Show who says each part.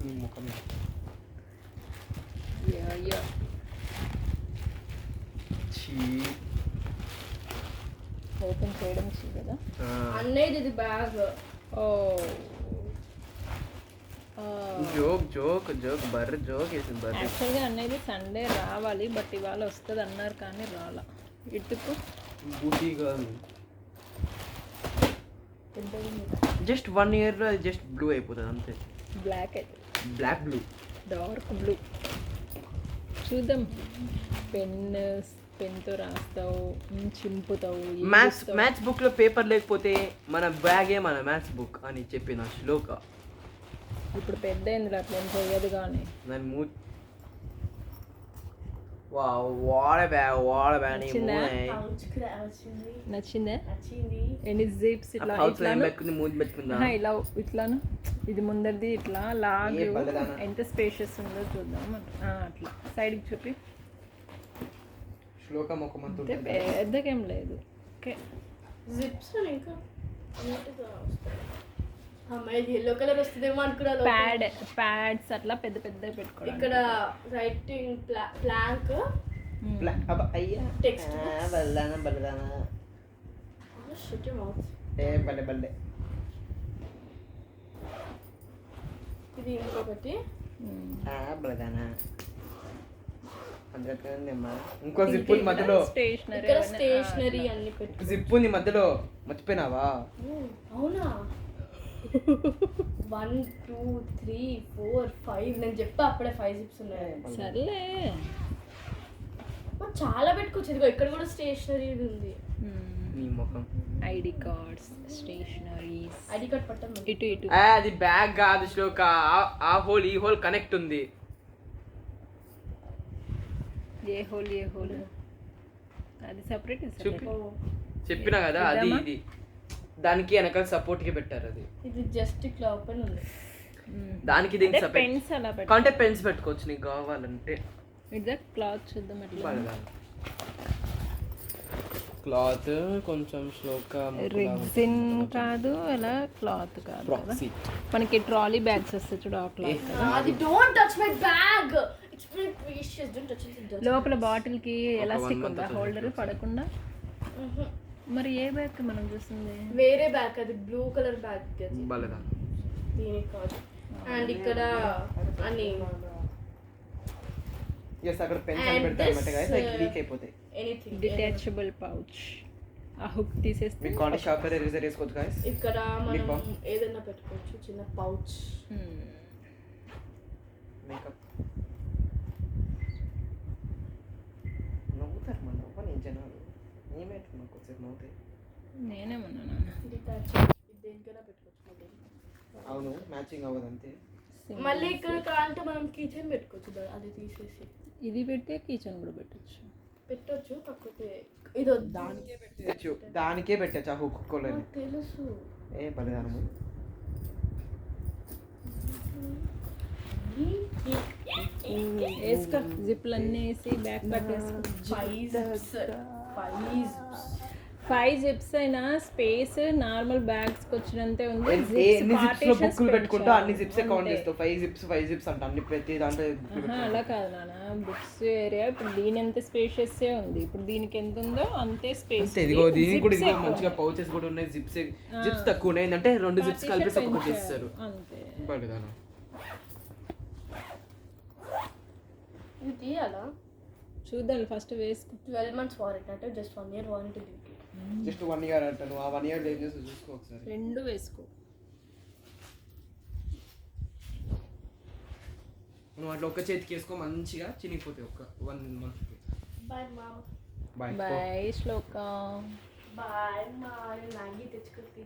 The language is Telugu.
Speaker 1: నీ ముఖం
Speaker 2: ఓపెన్ చేయడం కదా
Speaker 3: అన్నయ్యది ఇది బ్యాగ్.
Speaker 2: ఓ
Speaker 1: జోక్ బర్రె జోక్ వేసింది బర్రె.
Speaker 2: యాక్చువల్గా అన్నది సండే రావాలి, బట్ ఇవాళ వస్తుంది అన్నారు కానీ రాలా. ఇటుకు
Speaker 1: బూటీ కాదు, జస్ట్ 1 yearలో అది జస్ట్ బ్లూ అయిపోతుంది అంతే.
Speaker 2: బ్లాక్ అయితే
Speaker 1: బ్లాక్ బ్లూ
Speaker 2: డార్క్ బ్లూ. చూద్దాం. పెన్తో రాస్తావు, చింపుతావు.
Speaker 1: మ్యాథ్స్ బుక్లో పేపర్ లేకపోతే మన బ్యాగే మన మ్యాథ్స్ బుక్ అని చెప్పిన శ్లోక.
Speaker 2: ఇప్పుడు పెద్ద అయింది అట్లా ఏం చెయ్యదు కానీ
Speaker 1: దాని
Speaker 2: నచ్చిందా? ఎన్ని జిప్స్ ఇట్లాను ఇది ముందరిది ఇట్లా లాగ్ ఎంత స్పేషియస్ ఉందో చూద్దాం. అట్లా సైడ్కి చూపి. పెద్దగా ఏం లేదు. ఓకే
Speaker 3: జిప్స్ ఇంకా ఎల్లో కలర్ వస్తుందేమో అనుకున్నాను.
Speaker 2: ప్యాడ్స్ అట్లా పెద్ద పెట్టుకోవాలి.
Speaker 3: ఇక్కడ రైటింగ్ ప్లాంక్ టెక్స్ట్ ఇది ఇంకొకటి
Speaker 1: ఇంకో జిప్ మధ్యలో
Speaker 3: స్టేషనరీ అన్ని పెట్టి
Speaker 1: జిప్ ని మధ్యలో మర్చిపోయినావా?
Speaker 3: అవునా? 1 2 3 4 5 నేను చెప్తా అప్పుడే 5 జిప్స్ ఉన్నాయి.
Speaker 2: సర్లే
Speaker 3: చాలా పెట్టుకోవచ్చు. ఇదిగో ఇక్కడ కూడా స్టేషనరీ ఉంది.
Speaker 1: నీ ముఖం.
Speaker 2: ID cards, stationeries.
Speaker 3: ID card పట్టం
Speaker 2: ఇటు
Speaker 1: అది బ్యాగ్ కాదు శ్లోక. ఆ హోల్ ఈ హోల్ కనెక్ట్ ఉంది.
Speaker 2: ఏ హోల్ అది సెపరేట్.
Speaker 1: చెప్పినా కదా అది ఇది దానికి వెనకాల సపోర్ట్ కి పెట్టారు. అది
Speaker 3: ఇది జస్ట్ ఇట్లా ఓపెన్ ఉంది.
Speaker 1: దానికి దీనికి
Speaker 2: పెన్స్ అలా
Speaker 1: అంటే పెన్స్ పెట్టుకోవచ్చు నీకు కావాలంటే.
Speaker 2: ఇది క్లాత్ చూద్దాం ఎట్లా.
Speaker 1: క్లాత్ కొంచెం శ్లోక
Speaker 2: రెగ్జిన్ కాదు, అలా క్లాత్ కాదు. మనకి ట్రాలీ బ్యాగ్స్ వస్తాయి చూడు, ఆ క్లాత్.
Speaker 3: అది don't touch my bag, it's very precious, don't touch it.
Speaker 2: లోపల బాటిల్ కి ఎలాస్టిక్ ఉందా హోల్డర్ పడకుండా? మరి ఏ బ్యాగ్ మనం చూస్తుంది?
Speaker 3: వేరే బ్యాగ్, అది బ్లూ కలర్ బ్యాగ్.
Speaker 1: బలదా
Speaker 3: దీనికి కాదు. అండ్ ఇక్కడ అన్ని
Speaker 1: అక్కడ పెన్సిల్ పెడతారన్నమాట గైస్, లైక్ లీక్ అయిపోతాయి.
Speaker 3: Anything
Speaker 2: detachable pouch. ఆ హుక్ తీసేస్తే
Speaker 1: మీ కాంటాక్ట్ షార్పర్ ఎరేజర్ వేసుకోవచ్చు గైస్.
Speaker 3: ఇక్కడ మనం ఏదైనా పెట్టుకోవచ్చు, చిన్న పౌచ్.
Speaker 1: మేకప్ నవ్వుతారు మన నేను జనాలు. ఏమేట్టుకున్నా కొంచెం నవ్వుతాయి.
Speaker 2: నేనేమన్నా
Speaker 3: దేనికైనా పెట్టుకోవచ్చు.
Speaker 1: అవును, మ్యాచింగ్ అవ్వదు అంతే.
Speaker 3: మళ్ళీ ఇక్కడ కావాలంటే మనం కిచెన్ పెట్టుకోవచ్చు. అది తీసేసి
Speaker 2: ఇది పెడితే కిచెన్ కూడా
Speaker 3: పెట్టొచ్చు. కాకపోతే ఇది
Speaker 1: దానికే పెట్టచ్చు ఆ హుక్ కోలని
Speaker 3: తెలుసు.
Speaker 1: ఏ బలిదానము.
Speaker 2: వేసుకో జిప్లు అన్నీ వేసి బ్యాక్ కట్టేసుకో. 5 జిప్స్ అయినా స్పేస్ నార్మల్ బ్యాగ్స్ కి వచ్చినంతే ఉంది.
Speaker 1: బుక్కులు పెట్టుకుంటా అన్ని జిప్స్ కౌంట్ చేస్తావు. 5 జిప్స్ అంట అన్ని ప్రతి దాంట్లో.
Speaker 2: అలా కాదు నాన్న, బుక్స్ ఏరియా ఇప్పుడు దీని ఎంత స్పేషియస్ ఉంది. ఇప్పుడు దీనికి ఎంత ఉందో అంతే స్పేస్.
Speaker 1: ఇదిగో దీనికి కూడా ఇదిగో మంచిగా పౌచెస్ కూడా ఉన్నాయి. జిప్స్ తక్కువ ఉన్నాయి. ఏంటంటే 2 జిప్స్ కలిపి ఒకటి చేస్తారు
Speaker 2: అంతే.
Speaker 1: బలిదానం
Speaker 3: ఇది తీయాలా?
Speaker 2: చూద్దాం ఫస్ట్ వేసుకో.
Speaker 3: 12 months వారంటీ అంటే just 1 year warranty.
Speaker 1: Just 1 year అంటాను. ఆ 1 year ఏం చేస్తా చూసుకో ఒకసారి.
Speaker 2: 2 వేసుకో.
Speaker 1: నువ్వు అట్లా ఒక్క చేతికి వేసుకో, మంచిగా చినిగిపోతాయి. 1 month.
Speaker 3: బాయ్ మామ.
Speaker 1: బాయ్
Speaker 2: బాయ్ శ్లోక.
Speaker 3: బాయ్ మా. మ్యాగీ తెచ్చుకుంటే